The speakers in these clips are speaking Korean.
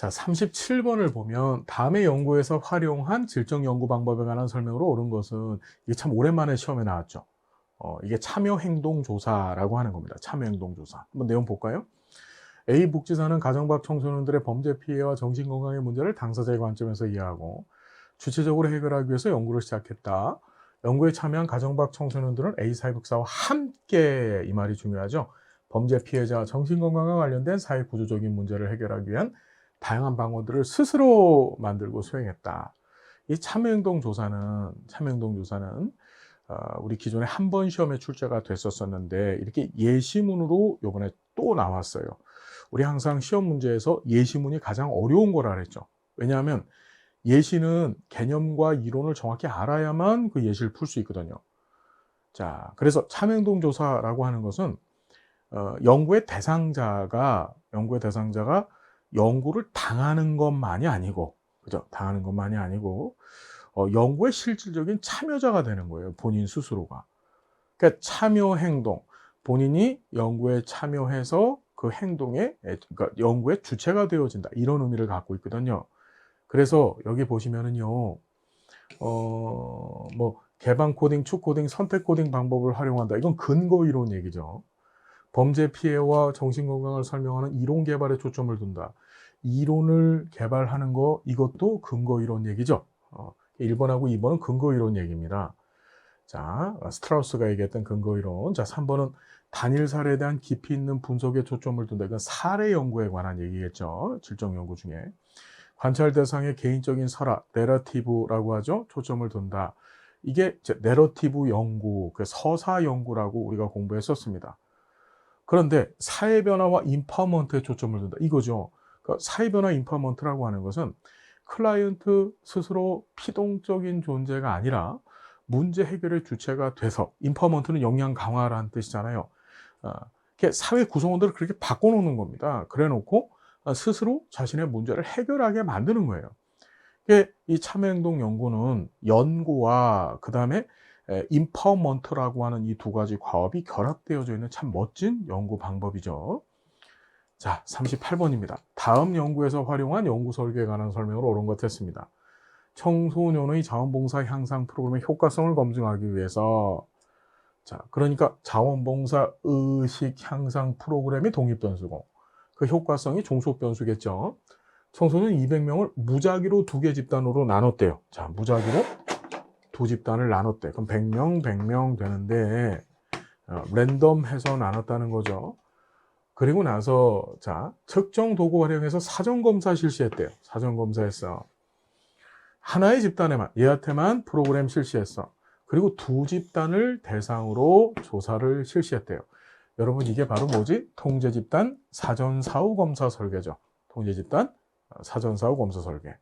자, 37번을 보면 다음의 연구에서 활용한 질적 연구 방법에 관한 설명으로 옳은 것은, 이게 참 오랜만에 시험에 나왔죠. 이게 참여행동조사라고 하는 겁니다. 참여행동조사. 한번 내용 볼까요? A 복지사는 가정밥 청소년들의 범죄 피해와 정신건강의 문제를 당사자의 관점에서 이해하고 주체적으로 해결하기 위해서 연구를 시작했다. 연구에 참여한 가정밥 청소년들은 A 사회복지사와 함께, 이 말이 중요하죠. 범죄 피해자와 정신건강과 관련된 사회 구조적인 문제를 해결하기 위한 다양한 방법들을 스스로 만들고 수행했다. 이 참여행동조사는 우리 기존에 한 번 시험에 출제가 됐었는데 이렇게 예시문으로 이번에 또 나왔어요. 우리 항상 시험 문제에서 예시문이 가장 어려운 거라 그랬죠. 왜냐하면 예시는 개념과 이론을 정확히 알아야만 그 예시를 풀 수 있거든요. 자, 그래서 참여행동조사라고 하는 것은 연구의 대상자가 연구를 당하는 것만이 아니고, 그죠? 당하는 것만이 아니고, 연구의 실질적인 참여자가 되는 거예요. 본인 스스로가. 그러니까 참여 행동, 본인이 연구에 참여해서 그 행동에, 그러니까 연구의 주체가 되어진다. 이런 의미를 갖고 있거든요. 그래서 여기 보시면은요, 개방 코딩, 축 코딩, 선택 코딩 방법을 활용한다. 이건 근거 이론 얘기죠. 범죄 피해와 정신건강을 설명하는 이론 개발에 초점을 둔다. 이론을 개발하는 거, 이것도 근거 이론 얘기죠. 1번하고 2번은 근거 이론 얘기입니다. 자, 스트라우스가 얘기했던 근거 이론. 자, 3번은 단일 사례에 대한 깊이 있는 분석에 초점을 둔다. 이건 사례 연구에 관한 얘기겠죠. 질적 연구 중에. 관찰 대상의 개인적인 설화, 내러티브라고 하죠. 초점을 둔다. 이게 내러티브 연구, 그 서사 연구라고 우리가 공부했었습니다. 그런데 사회변화와 인파먼트에 초점을 둔다. 이거죠. 그러니까 사회변화 인파먼트라고 하는 것은 클라이언트 스스로 피동적인 존재가 아니라 문제 해결의 주체가 돼서, 인파먼트는 역량 강화라는 뜻이잖아요. 사회 구성원들을 그렇게 바꿔놓는 겁니다. 그래 놓고 스스로 자신의 문제를 해결하게 만드는 거예요. 이 참여행동 연구는 연구와 그 다음에 인파워먼트라고 하는 이 두 가지 과업이 결합되어져 있는 참 멋진 연구 방법이죠. 자, 38번입니다. 다음 연구에서 활용한 연구 설계에 관한 설명으로 옳은 것 했습니다. 청소년의 자원봉사 향상 프로그램의 효과성을 검증하기 위해서, 자, 그러니까 자원봉사 의식 향상 프로그램이 독립변수고 그 효과성이 종속변수겠죠. 청소년 200명을 무작위로 2개 집단으로 나눴대요. 자, 무작위로 2집단을 나눴대. 그럼 100명, 100명 되는데 랜덤해서 나눴다는 거죠. 그리고 나서 자, 측정 도구 활용해서 사전검사 실시했대요. 사전검사했어. 하나의 집단에만, 얘한테만 프로그램 실시했어. 그리고 2집단을 대상으로 조사를 실시했대요. 여러분, 이게 바로 뭐지? 통제집단 사전사후검사 설계죠. 통제집단 사전사후검사 설계.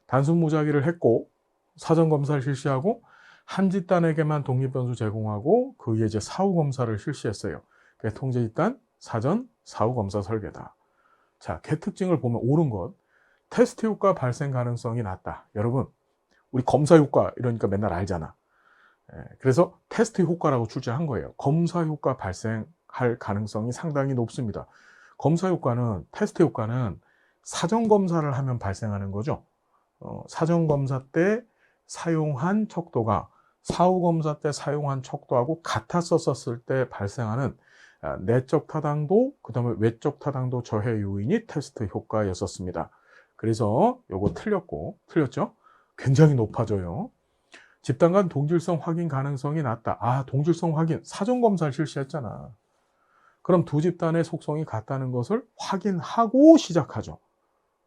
단순 무작위를 했고 사전검사를 실시하고 한 집단에게만 독립변수 제공하고 그 위에 이제 사후검사를 실시했어요. 그게 통제집단 사전 사후검사 설계다. 자, 개 특징을 보면 옳은 것. 테스트 효과 발생 가능성이 낮다. 여러분, 우리 검사 효과 이러니까 맨날 알잖아. 그래서 테스트 효과라고 출제한 거예요. 검사 효과 발생할 가능성이 상당히 높습니다. 검사 효과는, 테스트 효과는 사전검사를 하면 발생하는 거죠. 사전검사 때 사용한 척도가 사후검사 때 사용한 척도하고 같았었을 때 발생하는 내적 타당도, 그 다음에 외적 타당도 저해 요인이 테스트 효과였었습니다. 그래서 요거 틀렸죠? 굉장히 높아져요. 집단 간 동질성 확인 가능성이 낮다. 아, 동질성 확인, 사전검사를 실시했잖아. 그럼 2집단의 속성이 같다는 것을 확인하고 시작하죠.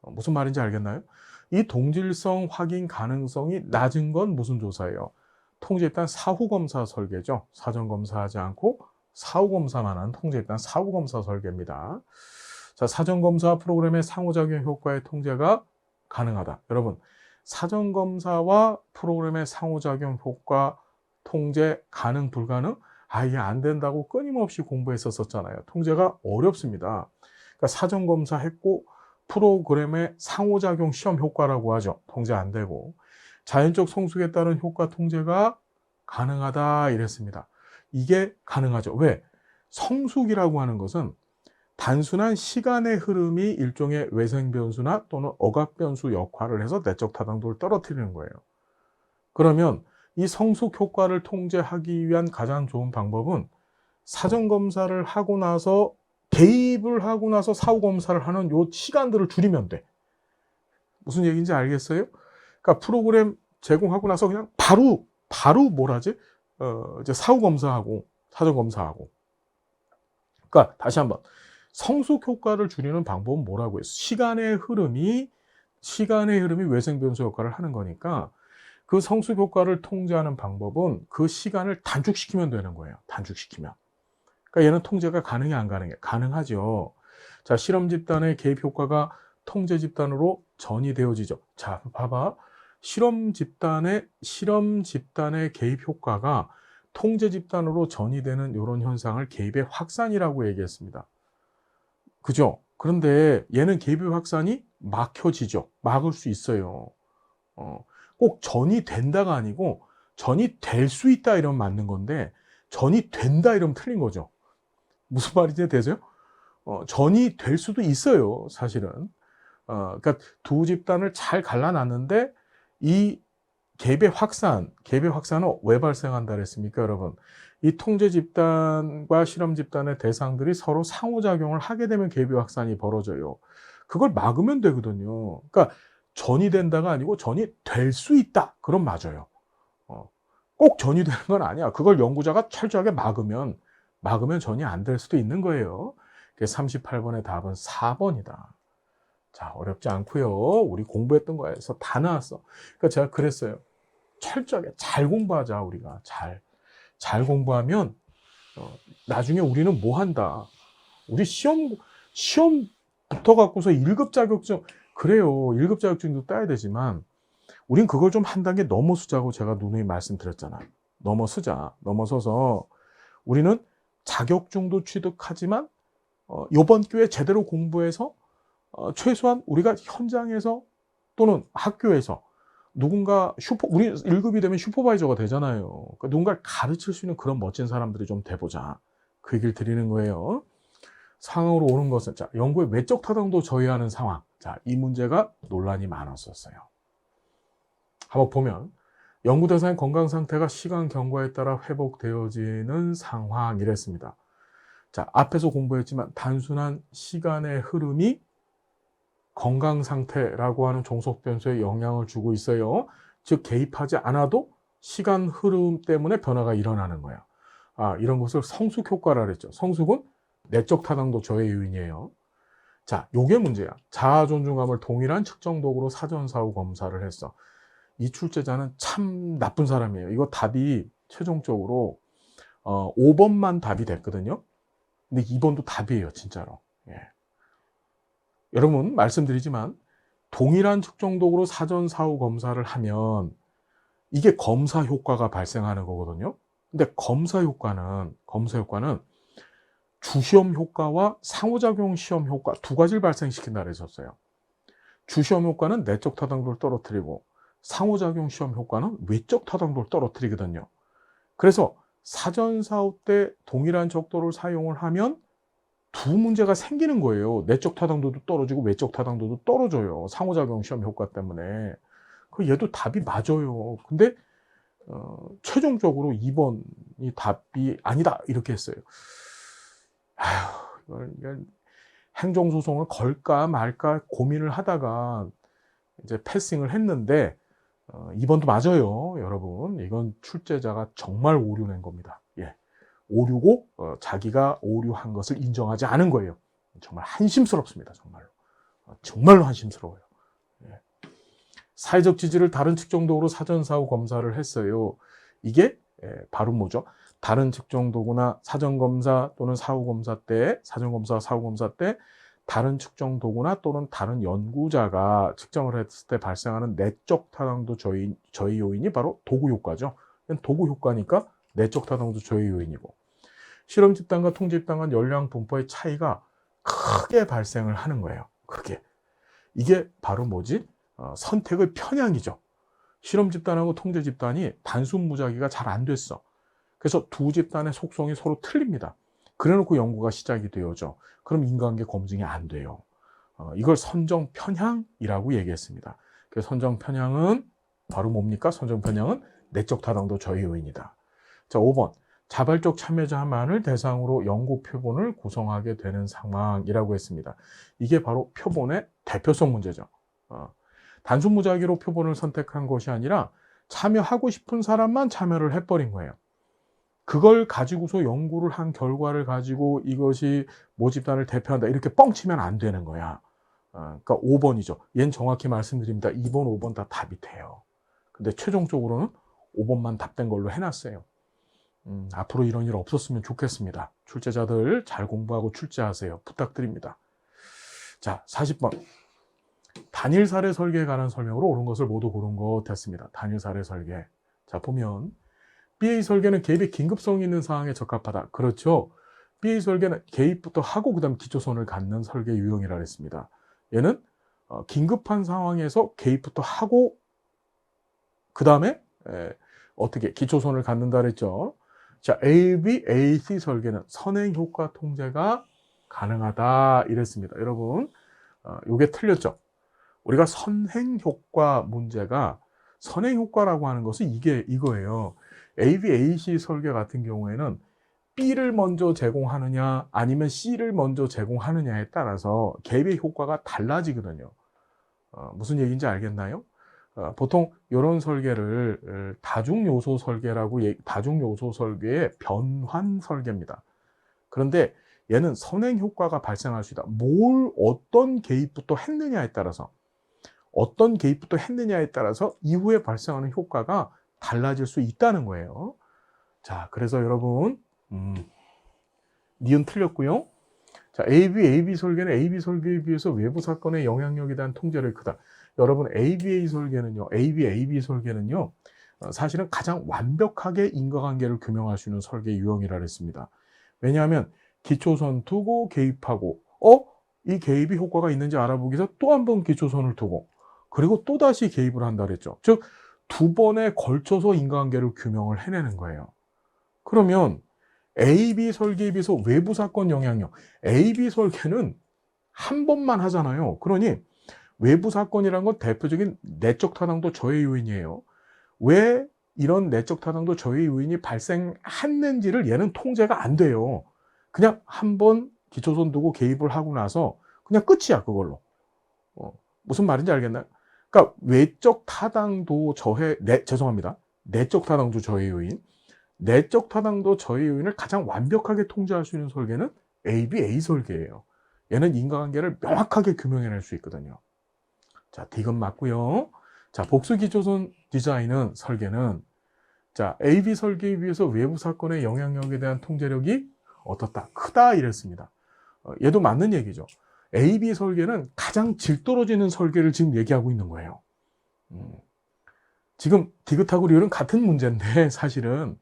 무슨 말인지 알겠나요? 이 동질성 확인 가능성이 낮은 건 무슨 조사예요? 통제집단 사후검사 설계죠. 사전검사하지 않고 사후검사만 한 통제집단 사후검사 설계입니다. 자, 사전검사 프로그램의 상호작용 효과의 통제가 가능하다. 여러분, 사전검사와 프로그램의 상호작용 효과 통제 가능, 불가능? 이게 안 된다고 끊임없이 공부했었잖아요. 통제가 어렵습니다. 그러니까 사전검사 했고 프로그램의 상호작용 시험 효과라고 하죠. 통제 안 되고. 자연적 성숙에 따른 효과 통제가 가능하다 이랬습니다. 이게 가능하죠. 왜? 성숙이라고 하는 것은 단순한 시간의 흐름이 일종의 외생 변수나 또는 억압 변수 역할을 해서 내적 타당도를 떨어뜨리는 거예요. 그러면 이 성숙 효과를 통제하기 위한 가장 좋은 방법은 사전 검사를 하고 나서 개입을 하고 나서 사후 검사를 하는 요 시간들을 줄이면 돼. 무슨 얘기인지 알겠어요? 그러니까 프로그램 제공하고 나서 그냥 바로 뭐라지? 이제 사후 검사하고 사전 검사하고. 그러니까 다시 한번 성숙 효과를 줄이는 방법은 뭐라고 했어? 시간의 흐름이 외생 변수 역할을 하는 거니까 그 성숙 효과를 통제하는 방법은 그 시간을 단축시키면 되는 거예요. 단축시키면. 그러니까 얘는 통제가 가능해 안 가능해? 가능하죠. 자, 실험 집단의 개입 효과가 통제 집단으로 전이되어지죠. 자, 봐봐. 실험 집단의 개입 효과가 통제 집단으로 전이되는 이런 현상을 개입의 확산이라고 얘기했습니다. 그죠? 그런데 얘는 개입의 확산이 막혀지죠. 막을 수 있어요. 꼭 전이 된다가 아니고 전이 될 수 있다 이러면 맞는 건데 전이 된다 이러면 틀린 거죠. 무슨 말인지 되세요? 전이 될 수도 있어요, 사실은. 그러니까 두 집단을 잘 갈라놨는데 이 개입의 확산은 왜 발생한다 그랬습니까, 여러분? 이 통제 집단과 실험 집단의 대상들이 서로 상호작용을 하게 되면 개입의 확산이 벌어져요. 그걸 막으면 되거든요. 그러니까 전이 된다가 아니고 전이 될 수 있다. 그럼 맞아요. 꼭 전이 되는 건 아니야. 그걸 연구자가 철저하게 막으면 전이 안 될 수도 있는 거예요. 38번의 답은 4번이다. 자, 어렵지 않고요. 우리 공부했던 거에서 다 나왔어. 그러니까 제가 그랬어요. 철저하게 잘 공부하자, 우리가. 잘 공부하면 나중에 우리는 뭐 한다. 우리 시험 붙어갖고서 1급 자격증, 그래요. 1급 자격증도 따야 되지만 우린 그걸 좀 한 단계 넘어서자고 제가 누누이 말씀드렸잖아. 넘어서서 우리는 자격증도 취득하지만 이번 기회에 제대로 공부해서 최소한 우리가 현장에서 또는 학교에서 누군가 우리 1급이 되면 슈퍼바이저가 되잖아요. 그러니까 누군가를 가르칠 수 있는 그런 멋진 사람들이 좀 돼보자. 그 얘기를 드리는 거예요. 상황으로 오는 것은, 자, 연구의 외적 타당도 저해하는 상황. 자, 이 문제가 논란이 많았었어요. 한번 보면, 연구 대상의 건강 상태가 시간 경과에 따라 회복되어지는 상황 이랬습니다. 자, 앞에서 공부했지만 단순한 시간의 흐름이 건강 상태라고 하는 종속 변수에 영향을 주고 있어요. 즉 개입하지 않아도 시간 흐름 때문에 변화가 일어나는 거야. 이런 것을 성숙 효과라 그랬죠. 성숙은 내적 타당도 저해 요인이에요. 자, 요게 문제야. 자아 존중감을 동일한 측정 도구로 사전 사후 검사를 했어. 이 출제자는 참 나쁜 사람이에요. 이거 답이 최종적으로 5번만 답이 됐거든요. 근데 2번도 답이에요, 진짜로. 예. 여러분 말씀드리지만 동일한 측정 도구로 사전 사후 검사를 하면 이게 검사 효과가 발생하는 거거든요. 근데 검사 효과는 주시험 효과와 상호작용 시험 효과 두 가지를 발생시킨다 그랬었어요. 주시험 효과는 내적 타당도를 떨어뜨리고 상호작용 시험 효과는 외적 타당도를 떨어뜨리거든요. 그래서 사전 사후 때 동일한 척도를 사용을 하면 두 문제가 생기는 거예요. 내적 타당도도 떨어지고 외적 타당도도 떨어져요. 상호작용 시험 효과 때문에. 얘도 답이 맞아요. 근데 최종적으로 2번이 답이 아니다 이렇게 했어요. 이걸 행정소송을 걸까 말까 고민을 하다가 이제 패싱을 했는데 2번도 맞아요, 여러분. 이건 출제자가 정말 오류낸 겁니다. 예. 오류고 자기가 오류한 것을 인정하지 않은 거예요. 정말 한심스럽습니다. 정말로 한심스러워요. 예. 사회적 지지를 다른 측정 도구로 사전 사후 검사를 했어요. 이게 바로 뭐죠? 다른 측정 도구나 사전 검사 또는 사후 검사 때, 사전 검사, 사후 검사 때 다른 측정 도구나 또는 다른 연구자가 측정을 했을 때 발생하는 내적 타당도 저해 요인이 바로 도구 효과죠. 도구 효과니까 내적 타당도 저해 요인이고, 실험 집단과 통제 집단 간 열량 분포의 차이가 크게 발생을 하는 거예요. 크게. 이게 바로 뭐지? 선택의 편향이죠. 실험 집단하고 통제 집단이 단순 무작위가 잘 안 됐어. 그래서 두 집단의 속성이 서로 틀립니다. 그래놓고 연구가 시작이 되어죠. 그럼 인과관계 검증이 안 돼요. 이걸 선정편향이라고 얘기했습니다. 그 선정편향은 바로 뭡니까? 선정편향은 내적 타당도 저해 요인이다. 자, 5번. 자발적 참여자만을 대상으로 연구 표본을 구성하게 되는 상황이라고 했습니다. 이게 바로 표본의 대표성 문제죠. 단순 무작위로 표본을 선택한 것이 아니라 참여하고 싶은 사람만 참여를 해버린 거예요. 그걸 가지고서 연구를 한 결과를 가지고 이것이 모집단을 대표한다 이렇게 뻥치면 안 되는 거야. 그러니까 5번이죠. 얘는 정확히 말씀드립니다. 2번, 5번 다 답이 돼요. 근데 최종적으로는 5번만 답된 걸로 해놨어요. 앞으로 이런 일 없었으면 좋겠습니다. 출제자들 잘 공부하고 출제하세요. 부탁드립니다. 자, 40번. 단일 사례 설계에 관한 설명으로 옳은 것을 모두 고른 것 됐습니다. 단일 사례 설계. 자, 보면 BA 설계는 개입의 긴급성이 있는 상황에 적합하다. 그렇죠. BA 설계는 개입부터 하고 그 다음 기초선을 갖는 설계 유형이라 했습니다. 얘는 긴급한 상황에서 개입부터 하고 그 다음에 어떻게 기초선을 갖는다 그랬죠. 자, AB, AC 설계는 선행효과 통제가 가능하다 이랬습니다. 여러분, 요게 틀렸죠. 우리가 선행효과 문제가 선행효과라고 하는 것은 이거예요. AB, AC 설계 같은 경우에는 B를 먼저 제공하느냐 아니면 C를 먼저 제공하느냐에 따라서 개입의 효과가 달라지거든요. 무슨 얘기인지 알겠나요? 보통 이런 설계를 다중요소 설계라고 다중요소 설계의 변환 설계입니다. 그런데 얘는 선행 효과가 발생할 수 있다. 어떤 개입부터 했느냐에 따라서 이후에 발생하는 효과가 달라질 수 있다는 거예요. 자, 그래서 여러분 니은 틀렸고요. 자, AB 설계는 AB 설계에 비해서 외부 사건의 영향력에 대한 통제를 크다. 여러분, AB 설계는요, 사실은 가장 완벽하게 인과관계를 규명할 수 있는 설계 유형이라 했습니다. 왜냐하면 기초선 두고 개입하고, 이 개입이 효과가 있는지 알아보기 위해서 또 한 번 기초선을 두고, 그리고 또 다시 개입을 한다 그랬죠. 즉, 두 번에 걸쳐서 인과관계를 규명을 해내는 거예요. 그러면 AB 설계에 비해서 외부 사건 영향력, AB 설계는 한 번만 하잖아요. 그러니 외부 사건이란 건 대표적인 내적 타당도 저해 요인이에요. 왜 이런 내적 타당도 저해 요인이 발생했는지를 얘는 통제가 안 돼요. 그냥 한 번 기초선 두고 개입을 하고 나서 그냥 끝이야, 그걸로. 무슨 말인지 알겠나요? 그러니까 외적 타당도 내적 타당도 저해 요인. 내적 타당도 저해 요인을 가장 완벽하게 통제할 수 있는 설계는 ABA 설계예요. 얘는 인과관계를 명확하게 규명해낼 수 있거든요. 자, 디귿 맞고요. 자, 복수 기초선 디자인은 설계는 자, AB 설계에 비해서 외부 사건의 영향력에 대한 통제력이 어떻다? 크다 이랬습니다. 얘도 맞는 얘기죠. AB 설계는 가장 질 떨어지는 설계를 지금 얘기하고 있는 거예요. 지금 디귿하고 리을은 같은 문제인데 사실은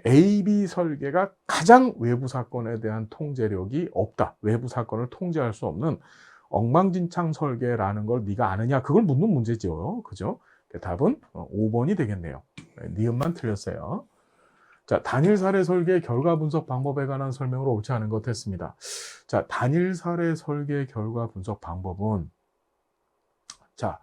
AB 설계가 가장 외부 사건에 대한 통제력이 없다. 외부 사건을 통제할 수 없는 엉망진창 설계라는 걸 네가 아느냐? 그걸 묻는 문제죠. 그죠? 답은 5번이 되겠네요. 니은만 틀렸어요. 자, 단일 사례 설계 결과 분석 방법에 관한 설명으로 옳지 않은 것 했습니다. 자, 단일 사례 설계 결과 분석 방법은 자,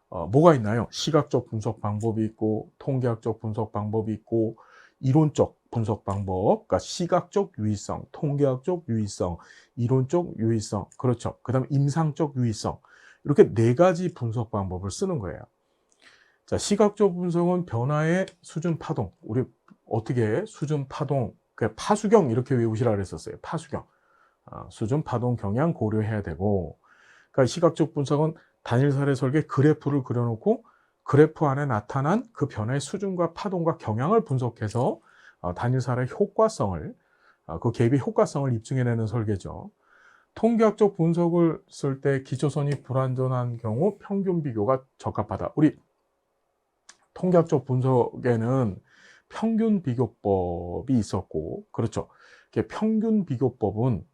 뭐가 있나요? 시각적 분석 방법이 있고 통계학적 분석 방법이 있고 이론적 분석 방법, 그러니까 시각적 유의성, 통계학적 유의성, 이론적 유의성, 그렇죠. 그 다음에 임상적 유의성, 이렇게 네 가지 분석 방법을 쓰는 거예요. 자, 시각적 분석은 변화의 수준 파동, 우리 어떻게 수준 파동, 파수경 이렇게 외우시라 그랬었어요. 파수경, 수준 파동 경향 고려해야 되고, 그러니까 시각적 분석은 단일 사례 설계 그래프를 그려놓고 그래프 안에 나타난 그 변화의 수준과 파동과 경향을 분석해서 단일 사례 효과성을, 그 개입의 효과성을 입증해내는 설계죠. 통계학적 분석을 쓸 때 기초선이 불완전한 경우 평균 비교가 적합하다. 우리 통계학적 분석에는 평균 비교법이 있었고, 그렇죠. 평균 비교법은,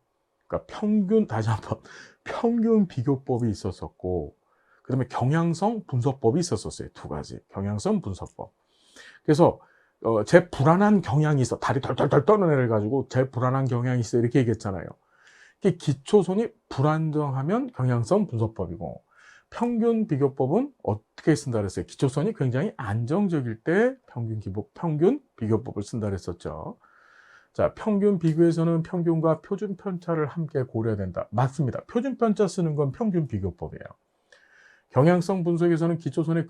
그러니까 다시 한번, 평균 비교법이 있었었고, 그 다음에 경향성 분석법이 있었었어요. 두 가지. 경향성 분석법. 그래서 제 불안한 경향이 있어. 다리 덜덜덜 떠는 애를 가지고 제 불안한 경향이 있어. 이렇게 얘기했잖아요. 기초선이 불안정하면 경향성 분석법이고, 평균 비교법은 어떻게 쓴다 그랬어요? 기초선이 굉장히 안정적일 때 평균 비교법을 쓴다 그랬었죠. 자, 평균 비교에서는 평균과 표준 편차를 함께 고려해야 된다. 맞습니다. 표준 편차 쓰는 건 평균 비교법이에요. 경향성 분석에서는 기초선의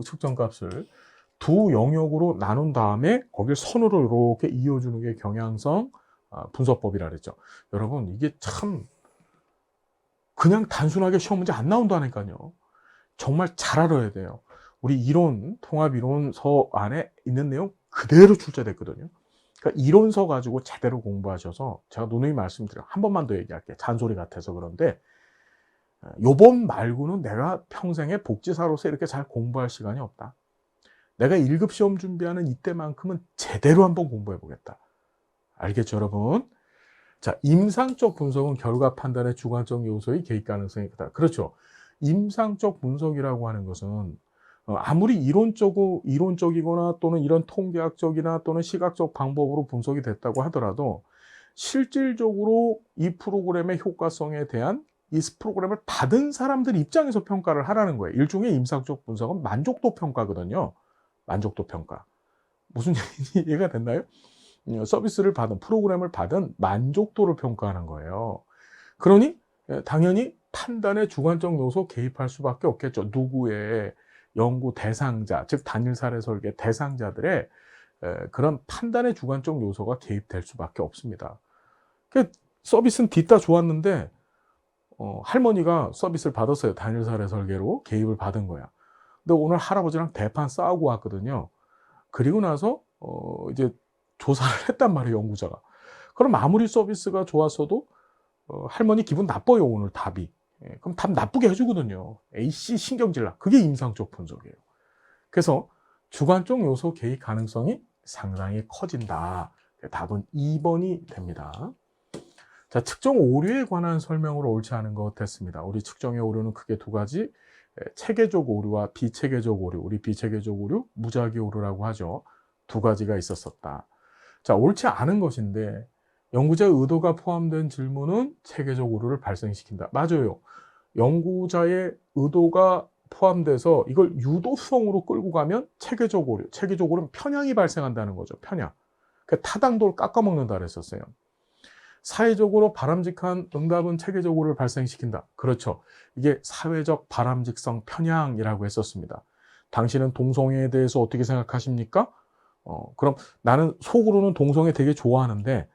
측정값을 두 영역으로 나눈 다음에 거길 선으로 이렇게 이어주는 게 경향성 분석법이라 그랬죠. 여러분, 이게 참 그냥 단순하게 시험 문제 안 나온다니까요. 정말 잘 알아야 돼요. 우리 통합이론서 안에 있는 내용 그대로 출제됐거든요. 그러니까 이론서 가지고 제대로 공부하셔서, 제가 누누이 말씀드려요. 한 번만 더 얘기할게요. 잔소리 같아서 그런데, 요번 말고는 내가 평생에 복지사로서 이렇게 잘 공부할 시간이 없다. 내가 1급 시험 준비하는 이때만큼은 제대로 한번 공부해 보겠다. 알겠죠, 여러분? 자, 임상적 분석은 결과 판단의 주관적 요소의 개입 가능성이 크다. 그렇죠. 임상적 분석이라고 하는 것은 아무리 이론적이거나 또는 이런 통계학적이나 또는 시각적 방법으로 분석이 됐다고 하더라도, 실질적으로 이 프로그램의 효과성에 대한 이 프로그램을 받은 사람들 입장에서 평가를 하라는 거예요. 일종의 임상적 분석은 만족도 평가거든요. 만족도 평가. 무슨 얘기인지 이해가 됐나요? 서비스를 받은, 프로그램을 받은 만족도를 평가하는 거예요. 그러니 당연히 판단의 주관적 요소 개입할 수밖에 없겠죠. 누구의 연구 대상자, 즉 단일 사례 설계 대상자들의 그런 판단의 주관적 요소가 개입될 수밖에 없습니다. 서비스는 뒤따 좋았는데 할머니가 서비스를 받았어요. 단일 사례 설계로 개입을 받은 거야. 근데 오늘 할아버지랑 대판 싸우고 왔거든요. 그리고 나서 이제 조사를 했단 말이에요, 연구자가. 그럼 아무리 서비스가 좋았어도 할머니 기분 나빠요, 오늘 답이. 그럼 답 나쁘게 해주거든요. A씨 신경질나. 그게 임상적 분석이에요. 그래서 주관적 요소 개입 가능성이 상당히 커진다. 답은 2번이 됩니다. 자, 측정 오류에 관한 설명으로 옳지 않은 것 됐습니다. 우리 측정의 오류는 크게 두 가지, 체계적 오류와 비체계적 오류, 우리 비체계적 오류, 무작위 오류라고 하죠. 두 가지가 있었었다. 자, 옳지 않은 것인데, 연구자의 의도가 포함된 질문은 체계적 오류를 발생시킨다. 맞아요. 연구자의 의도가 포함돼서 이걸 유도성으로 끌고 가면 체계적 오류, 체계적 오류는 편향이 발생한다는 거죠. 편향. 타당도를 깎아먹는다 그랬었어요. 사회적으로 바람직한 응답은 체계적 오류를 발생시킨다. 그렇죠. 이게 사회적 바람직성 편향이라고 했었습니다. 당신은 동성애에 대해서 어떻게 생각하십니까? 그럼 나는 속으로는 동성애 되게 좋아하는데,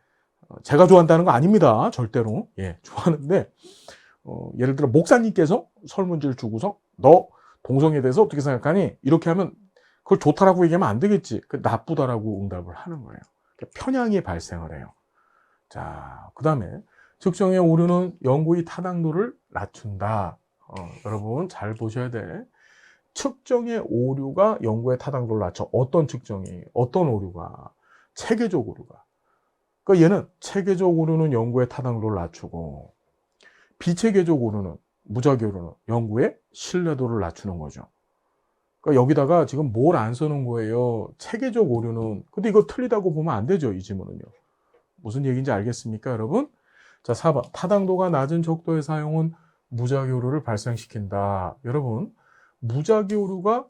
제가 좋아한다는 거 아닙니다. 절대로. 예, 좋아하는데, 예를 들어 목사님께서 설문지를 주고서 너 동성애에 대해서 어떻게 생각하니? 이렇게 하면 그걸 좋다라고 얘기하면 안 되겠지. 나쁘다라고 응답을 하는 거예요. 편향이 발생을 해요. 자, 그 다음에 측정의 오류는 연구의 타당도를 낮춘다. 여러분 잘 보셔야 돼. 측정의 오류가 연구의 타당도를 낮춰. 어떤 측정이, 어떤 오류가? 체계적 오류가. 그러니까 얘는 체계적 오류는 연구의 타당도를 낮추고, 비체계적 오류는, 무작위 오류는 연구의 신뢰도를 낮추는 거죠. 그러니까 여기다가 지금 뭘 안 써놓은 거예요. 체계적 오류는. 근데 이거 틀리다고 보면 안 되죠, 이 지문은요. 무슨 얘기인지 알겠습니까, 여러분? 자, 4번. 타당도가 낮은 척도의 사용은 무작위 오류를 발생시킨다. 여러분, 무작위 오류가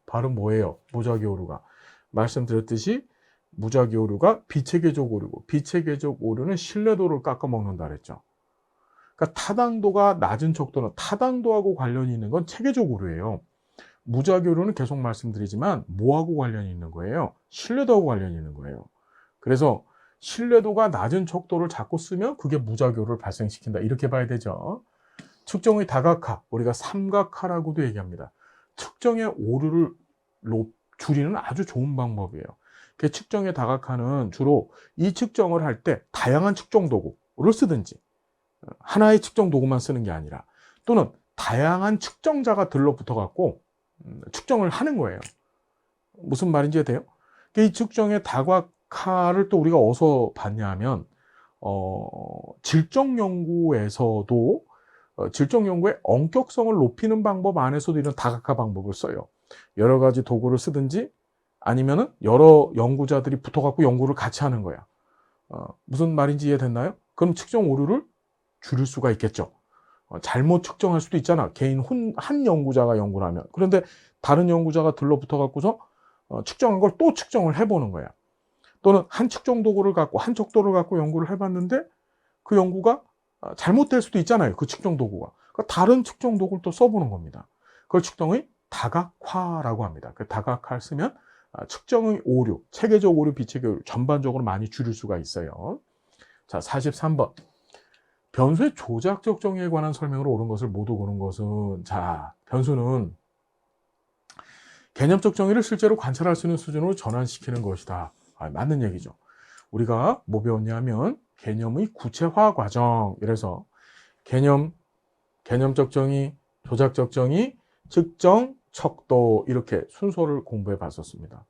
바로 뭐예요? 무작위 오류가. 말씀드렸듯이 무작위 오류가 비체계적 오류고, 비체계적 오류는 신뢰도를 깎아먹는다 그랬죠. 그러니까 타당도가 낮은 척도는, 타당도하고 관련이 있는 건 체계적 오류예요. 무작위 오류는 계속 말씀드리지만 뭐하고 관련이 있는 거예요? 신뢰도하고 관련이 있는 거예요. 그래서 신뢰도가 낮은 척도를 자꾸 쓰면 그게 무작위 오류를 발생시킨다. 이렇게 봐야 되죠. 측정의 다각화, 우리가 삼각화라고도 얘기합니다. 측정의 오류를 줄이는 아주 좋은 방법이에요. 그 측정의 다각화는 주로 이 측정을 할 때 다양한 측정 도구를 쓰든지, 하나의 측정 도구만 쓰는 게 아니라, 또는 다양한 측정자가 들러붙어 갖고 측정을 하는 거예요. 무슨 말인지 돼요? 이 측정의 다각화를 또 우리가 어디서 봤냐 하면, 질적 연구에서도 질적 연구의 엄격성을 높이는 방법 안에서도 이런 다각화 방법을 써요. 여러 가지 도구를 쓰든지 아니면은 여러 연구자들이 붙어갖고 연구를 같이 하는 거야. 무슨 말인지 이해됐나요? 그럼 측정 오류를 줄일 수가 있겠죠. 잘못 측정할 수도 있잖아. 개인 한 연구자가 연구를 하면. 그런데 다른 연구자가 들러붙어갖고서 측정한 걸 또 측정을 해보는 거야. 또는 한 측정 도구를 갖고 한 척도를 갖고 연구를 해봤는데 그 연구가 잘못될 수도 있잖아요. 그 측정 도구가. 그러니까 다른 측정 도구를 또 써보는 겁니다. 그걸 측정의 다각화라고 합니다. 그 다각화를 쓰면 측정의 오류, 체계적 오류, 비체계 오류 전반적으로 많이 줄일 수가 있어요. 자, 43번. 변수의 조작적 정의에 관한 설명으로 옳은 것을 모두 고른 것은, 자, 변수는 개념적 정의를 실제로 관찰할 수 있는 수준으로 전환시키는 것이다. 맞는 얘기죠. 우리가 뭐 배웠냐면 개념의 구체화 과정. 이래서 개념적 정의, 조작적 정의, 측정, 척도 이렇게 순서를 공부해 봤었습니다.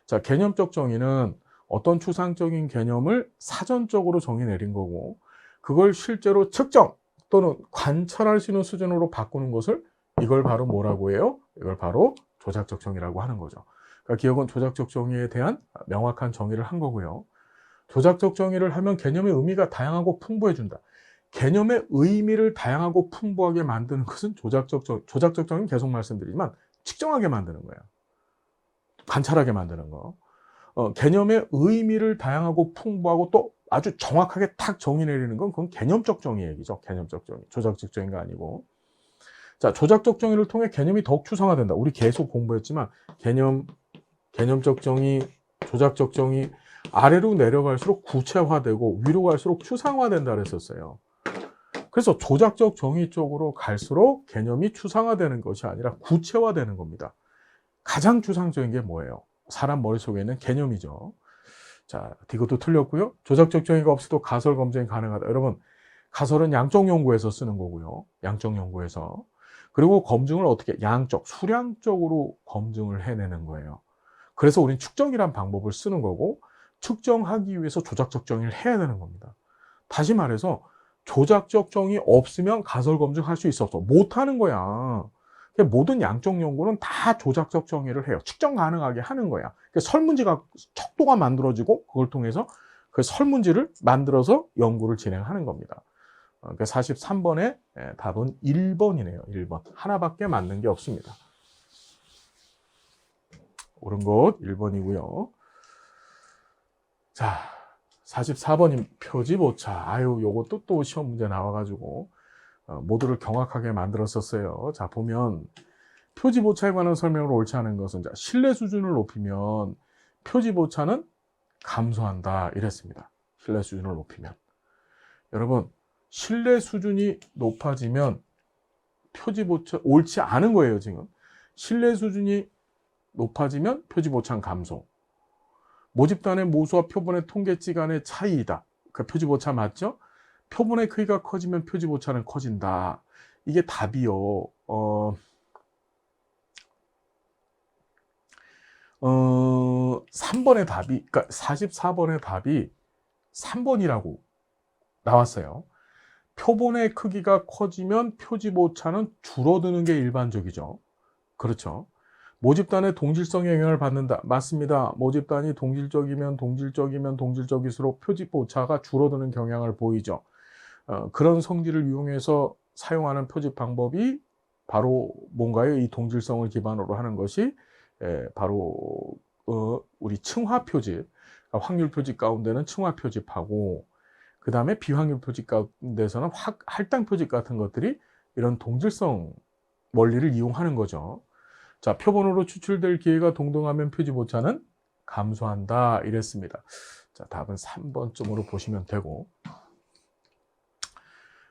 자, 개념적 정의는 어떤 추상적인 개념을 사전적으로 정의 내린 거고 그걸 실제로 측정 또는 관찰할 수 있는 수준으로 바꾸는 것을 이걸 바로 뭐라고 해요? 이걸 바로 조작적 정의라고 하는 거죠. 그러니까 기억은 조작적 정의에 대한 명확한 정의를 한 거고요. 조작적 정의를 하면 개념의 의미가 다양하고 풍부해진다. 개념의 의미를 다양하고 풍부하게 만드는 것은 조작적 정의는 계속 말씀드리지만 측정하게 만드는 거예요. 관찰하게 만드는 거. 개념의 의미를 다양하고 풍부하고 또 아주 정확하게 탁 정의 내리는 건 그건 개념적 정의 얘기죠. 개념적 정의. 조작적 정의가 아니고. 자, 조작적 정의를 통해 개념이 더욱 추상화된다. 우리 계속 공부했지만 개념적 정의, 조작적 정의 아래로 내려갈수록 구체화되고 위로 갈수록 추상화된다 그랬었어요. 그래서 조작적 정의 쪽으로 갈수록 개념이 추상화되는 것이 아니라 구체화되는 겁니다. 가장 추상적인 게 뭐예요? 사람 머릿속에 있는 개념이죠. 자, 이것도 틀렸고요. 조작적 정의가 없어도 가설 검증이 가능하다. 여러분, 가설은 양적 연구에서 쓰는 거고요. 양적 연구에서. 그리고 검증을 어떻게 양적, 수량적으로 검증을 해내는 거예요. 그래서 우리는 측정이란 방법을 쓰는 거고 측정하기 위해서 조작적 정의를 해야 되는 겁니다. 다시 말해서 조작적 정의 없으면 가설 검증할 수 있었어. 못하는 거야. 모든 양적 연구는 다 조작적 정의를 해요. 측정 가능하게 하는 거야. 설문지가 척도가 만들어지고 그걸 통해서 그 설문지를 만들어서 연구를 진행하는 겁니다. 그러니까 43번의 답은 1번이네요. 1번. 하나밖에 맞는 게 없습니다. 옳은 것 1번이고요. 자, 44번이 표지보차. 아유, 요것도 또 시험 문제 나와가지고 모두를 경악하게 만들었었어요. 자, 보면 표지보차에 관한 설명으로 옳지 않은 것은, 자, 신뢰 수준을 높이면 표지보차는 감소한다 이랬습니다. 신뢰 수준을 높이면. 여러분, 신뢰 수준이 높아지면 표지보차 옳지 않은 거예요. 지금 신뢰 수준이 높아지면 표지보차는 감소. 모집단의 모수와 표본의 통계치 간의 차이이다. 그 표지보차 맞죠? 표본의 크기가 커지면 표지보차는 커진다. 이게 답이요. 3번의 답이, 그러니까 44번의 답이 3번이라고 나왔어요. 표본의 크기가 커지면 표지보차는 줄어드는 게 일반적이죠. 그렇죠. 모집단의 동질성에 영향을 받는다. 맞습니다. 모집단이 동질적일수록 표지보차가 줄어드는 경향을 보이죠. 그런 성질을 이용해서 사용하는 표집 방법이 바로 뭔가요? 이 동질성을 기반으로 하는 것이 바로 우리 층화 표집, 확률 표집 가운데는 층화 표집하고 그 다음에 비확률 표집 가운데서는 할당 표집 같은 것들이 이런 동질성 원리를 이용하는 거죠. 자, 표본으로 추출될 기회가 동등하면 표지보차는 감소한다 이랬습니다. 자, 답은 3번쯤으로 보시면 되고,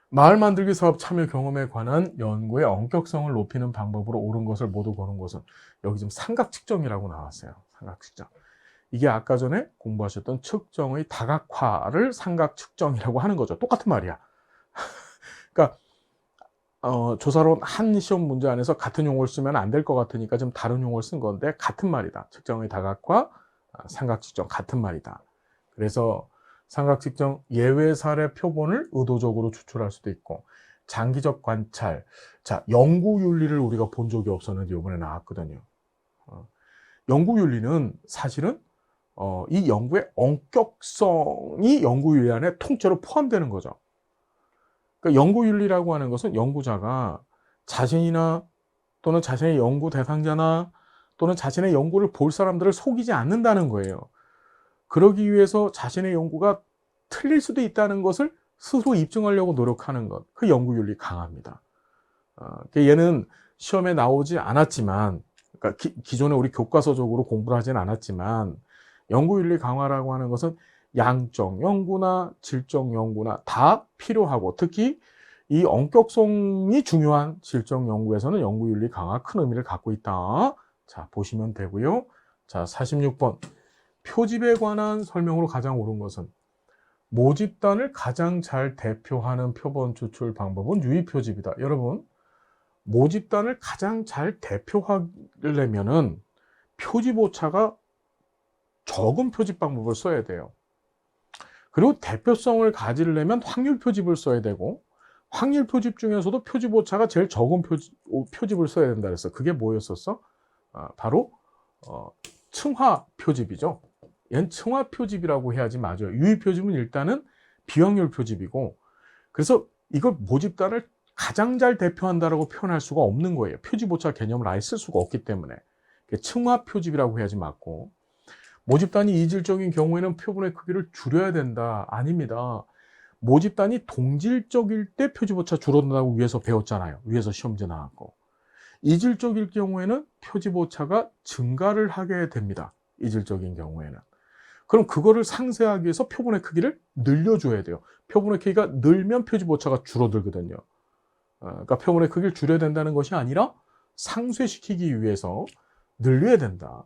마을 만들기 사업 참여 경험에 관한 연구의 엄격성을 높이는 방법으로 옳은 것을 모두 고른 것은, 여기 지금 삼각 측정이라고 나왔어요. 삼각 측정. 이게 아까 전에 공부하셨던 측정의 다각화를 삼각 측정이라고 하는 거죠. 똑같은 말이야. 그러니까 조사론 한 시험 문제 안에서 같은 용어를 쓰면 안 될 것 같으니까 좀 다른 용어를 쓴 건데 같은 말이다. 측정의 다각화, 삼각 측정 같은 말이다. 그래서 삼각 측정 예외 사례 표본을 의도적으로 추출할 수도 있고, 장기적 관찰. 자, 연구 윤리를 우리가 본 적이 없었는데 이번에 나왔거든요. 연구윤리는 사실은 이 연구의 엄격성이 연구윤리 안에 통째로 포함되는 거죠. 그러니까 연구윤리라고 하는 것은 연구자가 자신이나 또는 자신의 연구 대상자나 또는 자신의 연구를 볼 사람들을 속이지 않는다는 거예요. 그러기 위해서 자신의 연구가 틀릴 수도 있다는 것을 스스로 입증하려고 노력하는 것. 그 연구윤리 강합니다. 얘는 시험에 나오지 않았지만, 그러니까 기존에 우리 교과서적으로 공부를 하진 않았지만, 연구윤리 강화라고 하는 것은 양적 연구나 질적 연구나 다 필요하고, 특히 이 엄격성이 중요한 질적 연구에서는 연구윤리 강화 큰 의미를 갖고 있다. 자, 보시면 되고요. 자, 46번. 표집에 관한 설명으로 가장 옳은 것은 모집단을 가장 잘 대표하는 표본 추출 방법은 유의표집이다. 여러분, 모집단을 가장 잘 대표하려면은 표집 오차가 적은 표집 방법을 써야 돼요. 그리고 대표성을 가지려면 확률 표집을 써야 되고, 확률 표집 중에서도 표집 오차가 제일 적은 표집을 써야 된다 그랬어. 그게 뭐였었어? 바로 층화 표집이죠. 얘는 층화 표집이라고 해야지 맞아요. 유의 표집은 일단은 비확률 표집이고, 그래서 이걸 모집단을 가장 잘 대표한다라고 표현할 수가 없는 거예요. 표집 오차 개념을 아예 쓸 수가 없기 때문에. 층화 표집이라고 해야지 맞고, 모집단이 이질적인 경우에는 표본의 크기를 줄여야 된다. 아닙니다. 모집단이 동질적일 때 표집 오차 줄어든다고 위에서 배웠잖아요. 위에서 시험제 나왔고. 이질적일 경우에는 표집 오차가 증가를 하게 됩니다. 이질적인 경우에는. 그럼 그거를 상쇄하기 위해서 표본의 크기를 늘려줘야 돼요. 표본의 크기가 늘면 표집 오차가 줄어들거든요. 그러니까 표본의 크기를 줄여야 된다는 것이 아니라 상쇄시키기 위해서 늘려야 된다.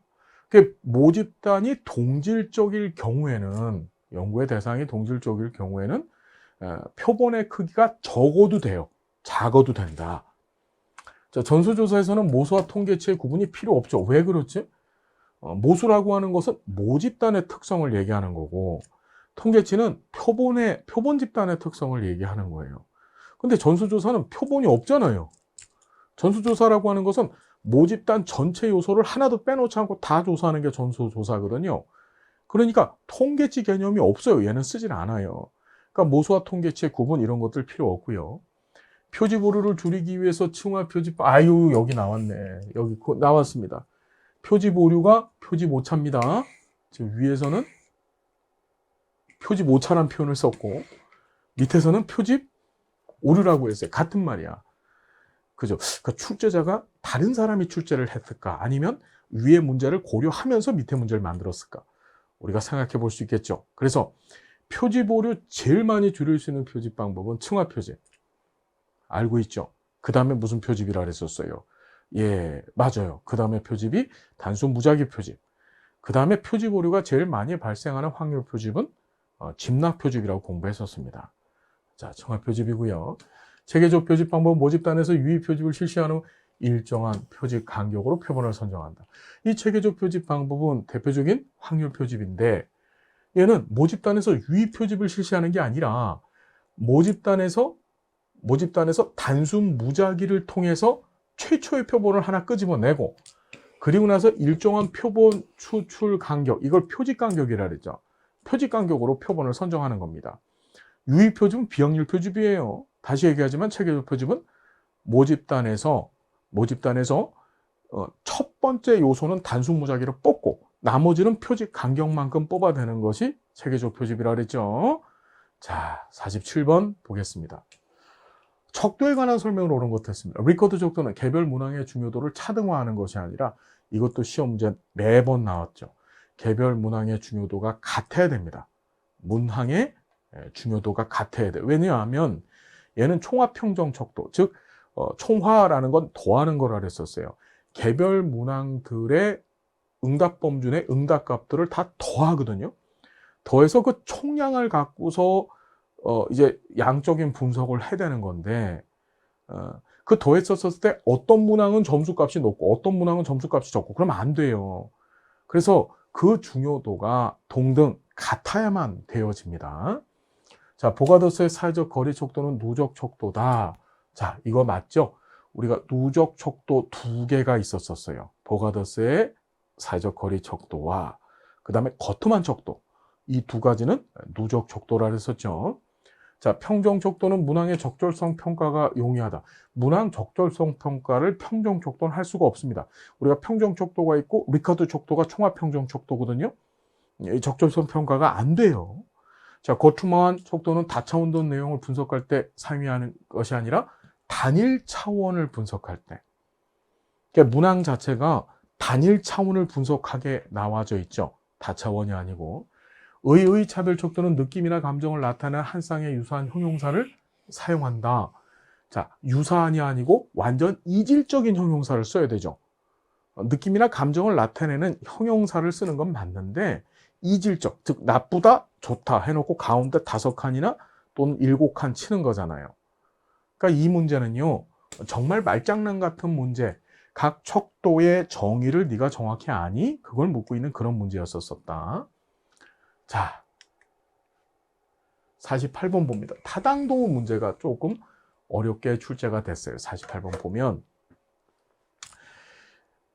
모집단이 동질적일 경우에는, 연구의 대상이 동질적일 경우에는 표본의 크기가 적어도 돼요. 작아도 된다. 자, 전수조사에서는 모수와 통계치의 구분이 필요 없죠. 왜 그렇지? 모수라고 하는 것은 모집단의 특성을 얘기하는 거고, 통계치는 표본 집단의 특성을 얘기하는 거예요. 근데 전수조사는 표본이 없잖아요. 전수조사라고 하는 것은 모집단 전체 요소를 하나도 빼놓지 않고 다 조사하는 게 전수조사거든요. 그러니까 통계치 개념이 없어요. 얘는 쓰질 않아요. 그러니까 모수와 통계치의 구분 이런 것들 필요 없고요. 표집 오류를 줄이기 위해서 층화 표집, 여기 나왔네. 여기 나왔습니다. 표집 오류가 표집 오차입니다. 지금 위에서는 표집 오차란 표현을 썼고, 밑에서는 표집 오류라고 했어요. 같은 말이야. 그죠? 그러니까 출제자가 다른 사람이 출제를 했을까? 아니면 위의 문제를 고려하면서 밑에 문제를 만들었을까? 우리가 생각해 볼 수 있겠죠. 그래서 표집 오류 제일 많이 줄일 수 있는 표집 방법은 층화 표집. 알고 있죠? 그 다음에 무슨 표집이라 그랬었어요? 예, 맞아요. 그 다음에 표집이 단순 무작위 표집. 그 다음에 표집 오류가 제일 많이 발생하는 확률 표집은 집락 표집이라고 공부했었습니다. 자, 층화 표집이고요. 체계적 표집 방법, 모집단에서 유의 표집을 실시한 후 일정한 표집 간격으로 표본을 선정한다. 이 체계적 표집 방법은 대표적인 확률 표집인데, 얘는 모집단에서 유의 표집을 실시하는 게 아니라 모집단에서 단순 무작위를 통해서 최초의 표본을 하나 끄집어내고, 그리고 나서 일정한 표본 추출 간격, 이걸 표집 간격이라 그랬죠. 표집 간격으로 표본을 선정하는 겁니다. 유의 표집은 비확률 표집이에요. 다시 얘기하지만 체계적 표집은 모집단에서 첫 번째 요소는 단순 무작위로 뽑고 나머지는 표집 간격만큼 뽑아내는 것이 체계적 표집이라 그랬죠. 자, 47번 보겠습니다. 척도에 관한 설명을 옳은 것 했습니다. 리커드 척도는 개별 문항의 중요도를 차등화하는 것이 아니라, 이것도 시험 문제 매번 나왔죠. 개별 문항의 중요도가 같아야 됩니다. 문항의 중요도가 같아야 돼요. 왜냐하면 얘는 총합평정 척도, 즉 총화라는 건 더하는 거라 그랬었어요. 개별 문항들의 응답 범준의 응답값들을 다 더하거든요. 더해서 그 총량을 갖고서 이제 양적인 분석을 해야 되는 건데, 그 더했었을 때 어떤 문항은 점수값이 높고 어떤 문항은 점수값이 적고 그러면 안 돼요. 그래서 그 중요도가 동등 같아야만 되어집니다. 자, 보가더스의 사회적 거리 척도는 누적 척도다. 자, 이거 맞죠? 우리가 누적 척도 두 개가 있었어요. 보가더스의 사회적 거리 척도와 그 다음에 거tum한 척도, 이 두 가지는 누적 척도라 했었죠. 자, 평정 척도는 문항의 적절성 평가가 용이하다. 문항 적절성 평가를 평정 척도는 할 수가 없습니다. 우리가 평정 척도가 있고 리카드 척도가 총합 평정 척도거든요. 적절성 평가가 안 돼요. 자, 거투만 척도는 다차원도 내용을 분석할 때 사용하는 것이 아니라 단일 차원을 분석할 때. 그러니까 문항 자체가 단일 차원을 분석하게 나와져 있죠. 다차원이 아니고. 의의 차별 척도는 느낌이나 감정을 나타내는 한 쌍의 유사한 형용사를 사용한다. 자, 유사한이 아니고 완전 이질적인 형용사를 써야 되죠. 느낌이나 감정을 나타내는 형용사를 쓰는 건 맞는데 이질적, 즉 나쁘다, 좋다 해놓고 가운데 5칸이나 또는 7칸 치는 거잖아요. 그러니까 이 문제는요, 정말 말장난 같은 문제, 각 척도의 정의를 네가 정확히 아니? 그걸 묻고 있는 그런 문제였었다. 자, 48번 봅니다. 타당도 문제가 조금 어렵게 출제가 됐어요. 48번 보면,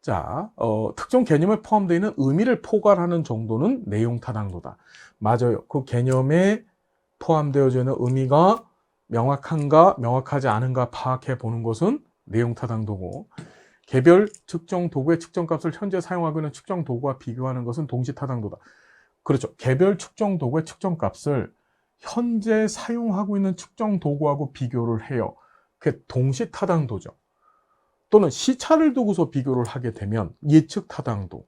자, 특정 개념에 포함되어 있는 의미를 포괄하는 정도는 내용 타당도다. 맞아요. 그 개념에 포함되어져 있는 의미가 명확한가 명확하지 않은가 파악해 보는 것은 내용 타당도고, 개별 측정 도구의 측정값을 현재 사용하고 있는 측정 도구와 비교하는 것은 동시 타당도다. 그렇죠. 개별 측정 도구의 측정값을 현재 사용하고 있는 측정 도구하고 비교를 해요. 그게 동시 타당도죠. 또는 시차를 두고서 비교를 하게 되면 예측 타당도.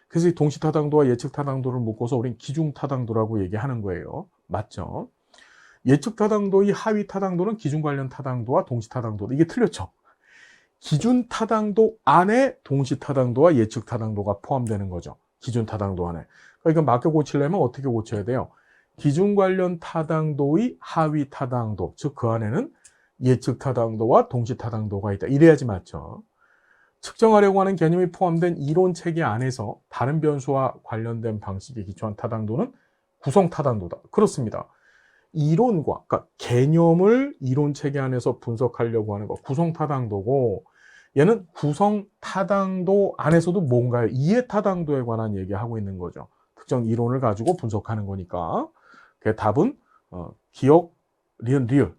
그래서 이 동시 타당도와 예측 타당도를 묶어서 우린 기중 타당도라고 얘기하는 거예요. 맞죠? 예측 타당도의 하위 타당도는 기준 관련 타당도와 동시 타당도. 이게 틀렸죠. 기준 타당도 안에 동시 타당도와 예측 타당도가 포함되는 거죠. 기준 타당도 안에. 그러니까 맞게 고치려면 어떻게 고쳐야 돼요? 기준 관련 타당도의 하위 타당도, 즉 그 안에는 예측 타당도와 동시 타당도가 있다. 이래야지 맞죠. 측정하려고 하는 개념이 포함된 이론 체계 안에서 다른 변수와 관련된 방식에 기초한 타당도는 구성 타당도다. 그렇습니다. 이론과, 그러니까 개념을 이론 체계 안에서 분석하려고 하는 거 구성 타당도고, 얘는 구성 타당도 안에서도 뭔가요? 이해 타당도에 관한 얘기하고 있는 거죠. 특정 이론을 가지고 분석하는 거니까. 그 답은 기억, 리은, 리을.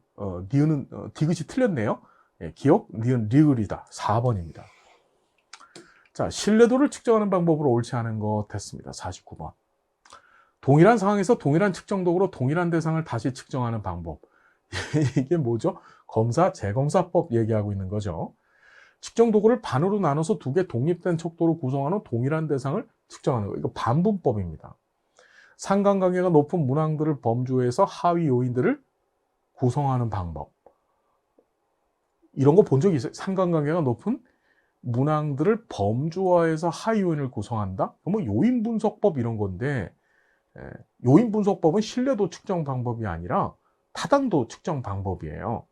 니은은 디귿이 틀렸네요. 예, 기억, 니은, 리을이다. 4번입니다. 자, 신뢰도를 측정하는 방법으로 옳지 않은 것 됐습니다. 49번. 동일한 상황에서 동일한 측정 도구로 동일한 대상을 다시 측정하는 방법. 이게 뭐죠? 검사, 재검사법 얘기하고 있는 거죠. 측정 도구를 반으로 나눠서 2개 독립된 척도로 구성하는 동일한 대상을 측정하는 거. 이거 반분법입니다. 상관관계가 높은 문항들을 범주에서 하위 요인들을 구성하는 방법. 이런 거 본 적 있어요? 상관관계가 높은 문항들을 범주화해서 하위 요인을 구성한다? 뭐 요인 분석법 이런 건데, 요인 분석법은 신뢰도 측정 방법이 아니라 타당도 측정 방법이에요.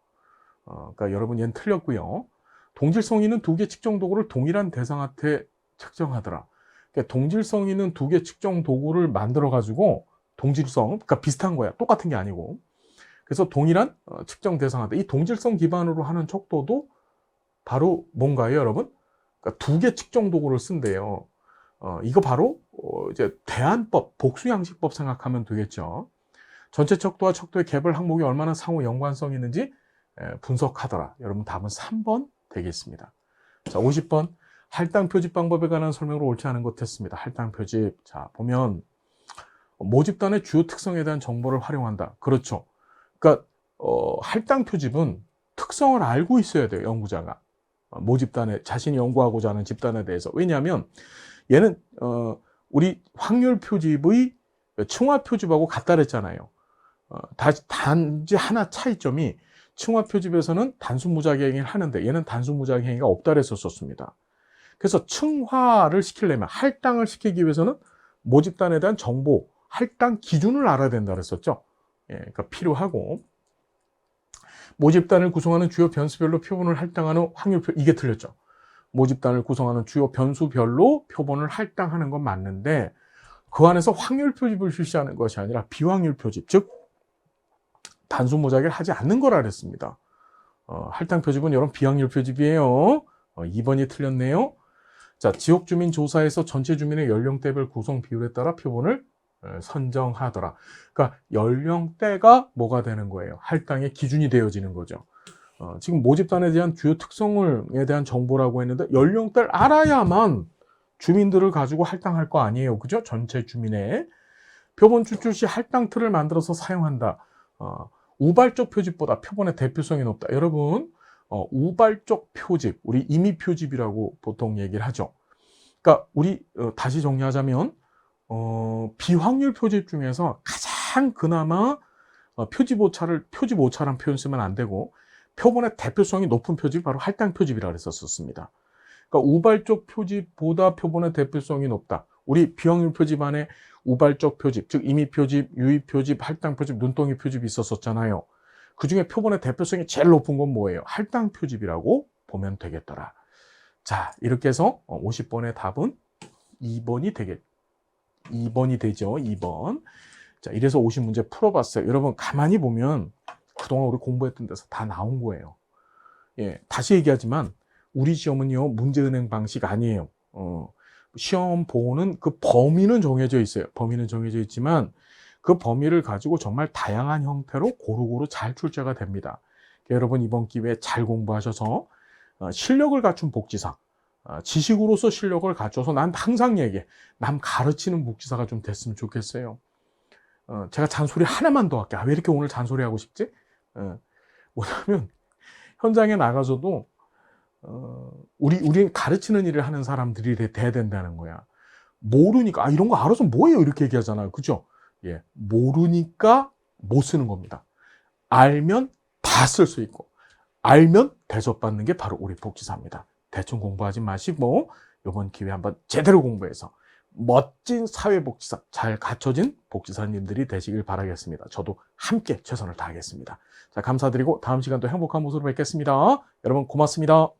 그러니까 여러분 얘는 틀렸고요. 동질성 있는 2개 측정 도구를 동일한 대상한테 측정하더라. 그러니까 동질성 있는 2개 측정 도구를 만들어 가지고 동질성, 그러니까 비슷한 거야. 똑같은 게 아니고. 그래서 동일한 측정 대상한테 이 동질성 기반으로 하는 척도도 바로 뭔가요, 여러분? 그러니까 2개 측정 도구를 쓴대요. 이거 바로 이제 대안법, 복수양식법 생각하면 되겠죠. 전체 척도와 척도의 개별 항목이 얼마나 상호 연관성이 있는지 분석하더라. 여러분 답은 3번 되겠습니다. 자, 50번 할당 표집 방법에 관한 설명으로 옳지 않은 것 했습니다. 할당 표집. 자, 보면 모집단의 주요 특성에 대한 정보를 활용한다. 그렇죠. 그러니까 할당 표집은 특성을 알고 있어야 돼요. 연구자가. 모집단에 자신이 연구하고자 하는 집단에 대해서. 왜냐하면 얘는 우리 확률 표집의 층화 표집하고 같다 그랬잖아요. 단지 하나 차이점이 층화 표집에서는 단순 무작위행위를 하는데 얘는 단순 무작위행위가 없다 그랬었습니다. 그래서 층화를 시키려면 할당을 시키기 위해서는 모집단에 대한 정보, 할당 기준을 알아야 된다 그랬었죠. 예, 그러니까 필요하고 모집단을 구성하는 주요 변수별로 표본을 할당하는 확률표, 이게 틀렸죠. 모집단을 구성하는 주요 변수별로 표본을 할당하는 건 맞는데 그 안에서 확률 표집을 실시하는 것이 아니라 비확률 표집, 즉 단순 무작위를 하지 않는 거라 그랬습니다. 할당 표집은 여러분 비확률 표집이에요. 2번이 틀렸네요. 자, 지역 주민 조사에서 전체 주민의 연령대별 구성 비율에 따라 표본을 선정하더라. 그러니까 연령대가 뭐가 되는 거예요? 할당의 기준이 되어지는 거죠. 지금 모집단에 대한 주요 특성에 대한 정보라고 했는데 연령대를 알아야만 주민들을 가지고 할당할 거 아니에요. 그죠? 전체 주민의 표본 추출 시 할당 틀을 만들어서 사용한다. 우발적 표집보다 표본의 대표성이 높다. 여러분, 우발적 표집, 우리 임의 표집이라고 보통 얘기를 하죠. 그러니까 우리 다시 정리하자면 비확률 표집 중에서 가장 그나마 표집 오차란 표현 쓰면 안 되고 표본의 대표성이 높은 표집이 바로 할당 표집이라고 했었습니다. 그러니까 우발적 표집보다 표본의 대표성이 높다. 우리 비확률 표집 안에 우발적 표집, 즉 임의 표집, 유의 표집, 할당 표집, 눈덩이 표집이 있었잖아요. 그중에 표본의 대표성이 제일 높은 건 뭐예요? 할당 표집이라고 보면 되겠더라. 자, 이렇게 해서 50번의 답은 2번이 되죠. 2번. 자, 이래서 50문제 풀어봤어요. 여러분, 가만히 보면 그동안 우리 공부했던 데서 다 나온 거예요. 예, 다시 얘기하지만 우리 시험은요, 문제은행 방식 아니에요. 시험 보는 그 범위는 정해져 있어요. 범위는 정해져 있지만 그 범위를 가지고 정말 다양한 형태로 고루고루 잘 출제가 됩니다. 여러분, 이번 기회에 잘 공부하셔서 실력을 갖춘 복지사, 지식으로서 실력을 갖춰서 난 항상 얘기해. 남 가르치는 복지사가 좀 됐으면 좋겠어요. 제가 잔소리 하나만 더 할게요. 왜 이렇게 오늘 잔소리하고 싶지? 뭐냐면 현장에 나가서도 우리 가르치는 일을 하는 사람들이 돼야 된다는 거야. 모르니까 이런 거 알아서 뭐예요? 이렇게 얘기하잖아요. 그죠? 예, 모르니까 못 쓰는 겁니다. 알면 다 쓸 수 있고 알면 대접받는 게 바로 우리 복지사입니다. 대충 공부하지 마시고 이번 기회에 한번 제대로 공부해서 멋진 사회복지사, 잘 갖춰진 복지사님들이 되시길 바라겠습니다. 저도 함께 최선을 다하겠습니다. 자, 감사드리고 다음 시간도 행복한 모습으로 뵙겠습니다. 여러분 고맙습니다.